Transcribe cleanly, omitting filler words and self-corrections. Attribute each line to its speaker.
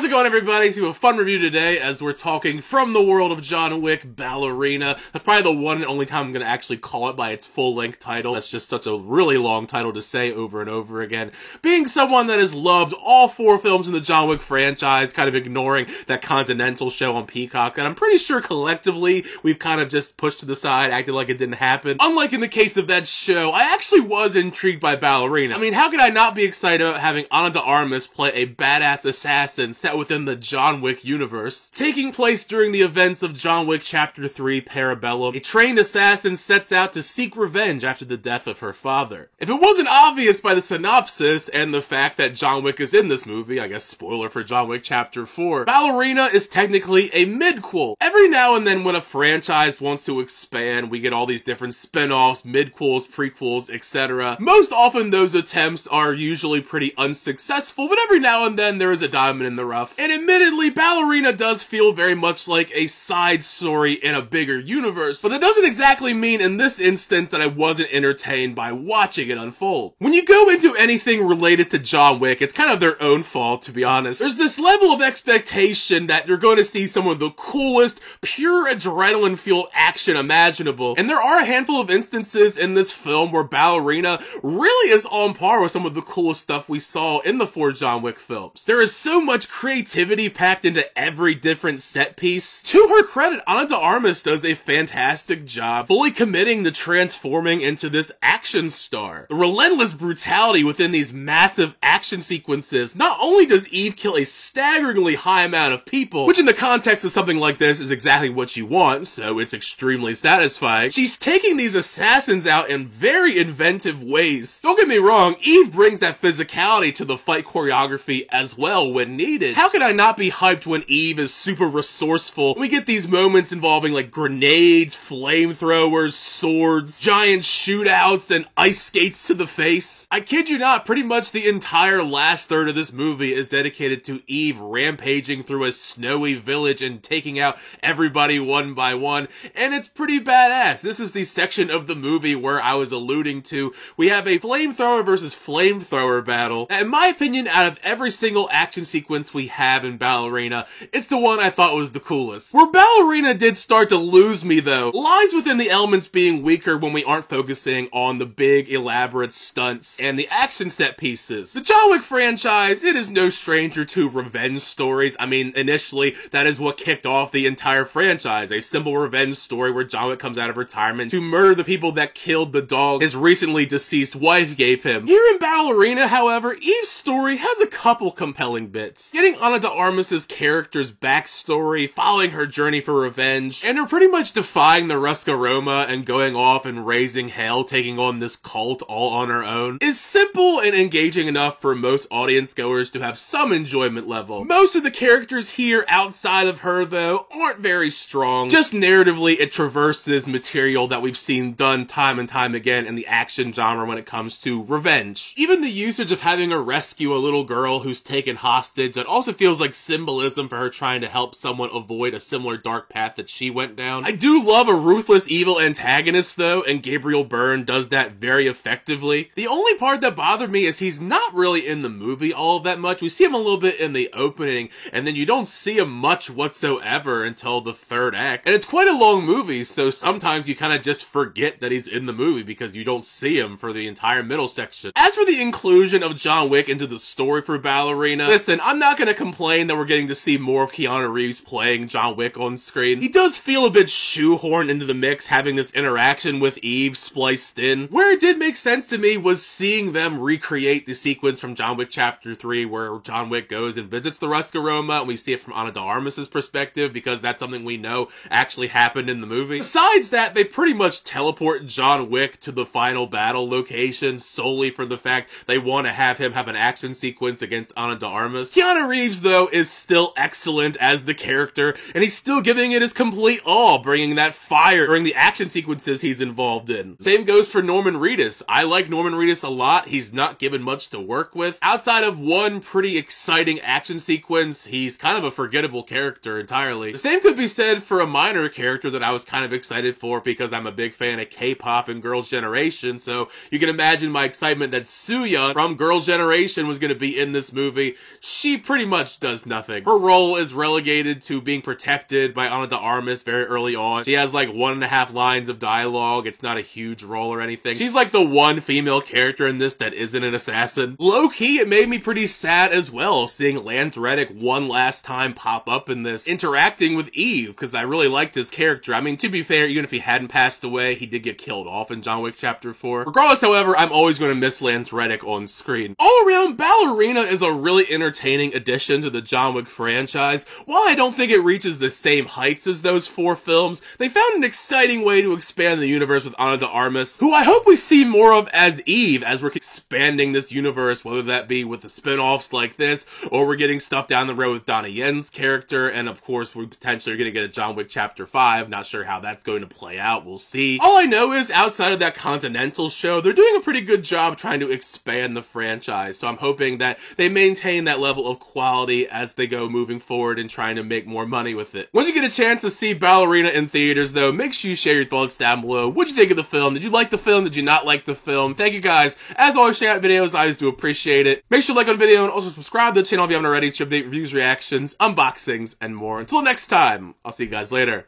Speaker 1: it going, everybody? So we have a fun review today as we're talking from the world of John Wick, Ballerina. That's probably the one and only time I'm going to actually call it by its full-length title. That's just such a really long title to say over and over again. Being someone that has loved all 4 films in the John Wick franchise, kind of ignoring that Continental show on Peacock, and I'm pretty sure collectively we've kind of just pushed to the side, acted like it didn't happen. Unlike in the case of that show, I actually was intrigued by Ballerina. I mean, how could I not be excited about having Ana de Armas play a badass assassin set within the John Wick universe? Taking place during the events of John Wick Chapter 3 Parabellum, a trained assassin sets out to seek revenge after the death of her father. If it wasn't obvious by the synopsis and the fact that John Wick is in this movie, I guess spoiler for John Wick Chapter 4, Ballerina is technically a midquel. Every now and then when a franchise wants to expand, we get all these different spin-offs, midquels, prequels, etc. Most often those attempts are usually pretty unsuccessful, but every now and then there is a diamond in the rough. And admittedly, Ballerina does feel very much like a side story in a bigger universe, but it doesn't exactly mean in this instance that I wasn't entertained by watching it unfold. When you go into anything related to John Wick, it's kind of their own fault, to be honest. There's this level of expectation that you're going to see some of the coolest, pure adrenaline-fueled action imaginable, and there are a handful of instances in this film where Ballerina really is on par with some of the coolest stuff we saw in the 4 John Wick films. There is so much creativity packed into every different set piece. To her credit, Ana de Armas does a fantastic job fully committing to transforming into this action star. The relentless brutality within these massive action sequences. Not only does Eve kill a staggeringly high amount of people, which in the context of something like this is exactly what you want, so it's extremely satisfying, she's taking these assassins out in very inventive ways. Don't get me wrong, Eve brings that physicality to the fight choreography as well when needed. How could I not be hyped when Eve is super resourceful? We get these moments involving like grenades, flamethrowers, swords, giant shootouts, and ice skates to the face. I kid you not, pretty much the entire last third of this movie is dedicated to Eve rampaging through a snowy village and taking out everybody one by one, and it's pretty badass. This is the section of the movie where I was alluding to. We have a flamethrower versus flamethrower battle. In my opinion, out of every single action sequence we have in Ballerina, it's the one I thought was the coolest. Where Ballerina did start to lose me though, lies within the elements being weaker when we aren't focusing on the big elaborate stunts and the action set pieces. The John Wick franchise, it is no stranger to revenge stories. I mean, initially, that is what kicked off the entire franchise. A simple revenge story where John Wick comes out of retirement to murder the people that killed the dog his recently deceased wife gave him. Here in Ballerina, however, Eve's story has a couple compelling bits. Getting Ana de Armas' character's backstory, following her journey for revenge, and her pretty much defying the Rosca-Roma and going off and raising hell, taking on this cult all on her own, is simple and engaging enough for most audience goers to have some enjoyment level. Most of the characters here outside of her, though, aren't very strong. Just narratively, it traverses material that we've seen done time and time again in the action genre when it comes to revenge. Even the usage of having her rescue a little girl who's taken hostage, that also feels like symbolism for her trying to help someone avoid a similar dark path that she went down. I do love a ruthless evil antagonist though, and Gabriel Byrne does that very effectively. The only part that bothered me is he's not really in the movie all that much. We see him a little bit in the opening, and then you don't see him much whatsoever until the 3rd act. And it's quite a long movie, so sometimes you kind of just forget that he's in the movie because you don't see him for the entire middle section. As for the inclusion of John Wick into the story for Ballerina, listen, I'm not gonna complain that we're getting to see more of Keanu Reeves playing John Wick on screen. He does feel a bit shoehorned into the mix, having this interaction with Eve spliced in. Where it did make sense to me was seeing them recreate the sequence from John Wick Chapter 3 where John Wick goes and visits the Rosca-Roma, and we see it from Ana de Armas' perspective because that's something we know actually happened in the movie. Besides that, they pretty much teleport John Wick to the final battle location solely for the fact they want to have him have an action sequence against Ana de Armas. Keanu Reeves, though, is still excellent as the character, and he's still giving it his complete all, bringing that fire during the action sequences he's involved in. Same goes for Norman Reedus. I like Norman Reedus a lot. He's not given much to work with. Outside of one pretty exciting action sequence, he's kind of a forgettable character entirely. The same could be said for a minor character that I was kind of excited for because I'm a big fan of K-pop and Girls' Generation, so you can imagine my excitement that Suya from Girls' Generation was going to be in this movie. She pretty much much does nothing. Her role is relegated to being protected by Ana de Armas very early on. She has like 1.5 lines of dialogue. It's not a huge role or anything. She's like the one female character in this that isn't an assassin. Low-key, it made me pretty sad as well, seeing Lance Reddick one last time pop up in this, interacting with Eve, because I really liked his character. I mean, to be fair, even if he hadn't passed away, he did get killed off in John Wick Chapter 4. Regardless, however, I'm always going to miss Lance Reddick on screen. All around, Ballerina is a really entertaining addition to the John Wick franchise. While I don't think it reaches the same heights as those 4 films, they found an exciting way to expand the universe with Ana de Armas, who I hope we see more of as Eve as we're expanding this universe, whether that be with the spin-offs like this, or we're getting stuff down the road with Donnie Yen's character, and of course we potentially are going to get a John Wick Chapter 5. Not sure how that's going to play out, we'll see. All I know is, outside of that Continental show, they're doing a pretty good job trying to expand the franchise, so I'm hoping that they maintain that level of quality as they go moving forward and trying to make more money with it. Once you get a chance to see Ballerina in theaters though, make sure you share your thoughts down below. What'd you think of the film? Did you like the film? Did you not like the film? Thank you guys. As always, sharing out videos, I always do appreciate it. Make sure to like on the video and also subscribe to the channel if you haven't already to update reviews, reactions, unboxings, and more. Until next time, I'll see you guys later.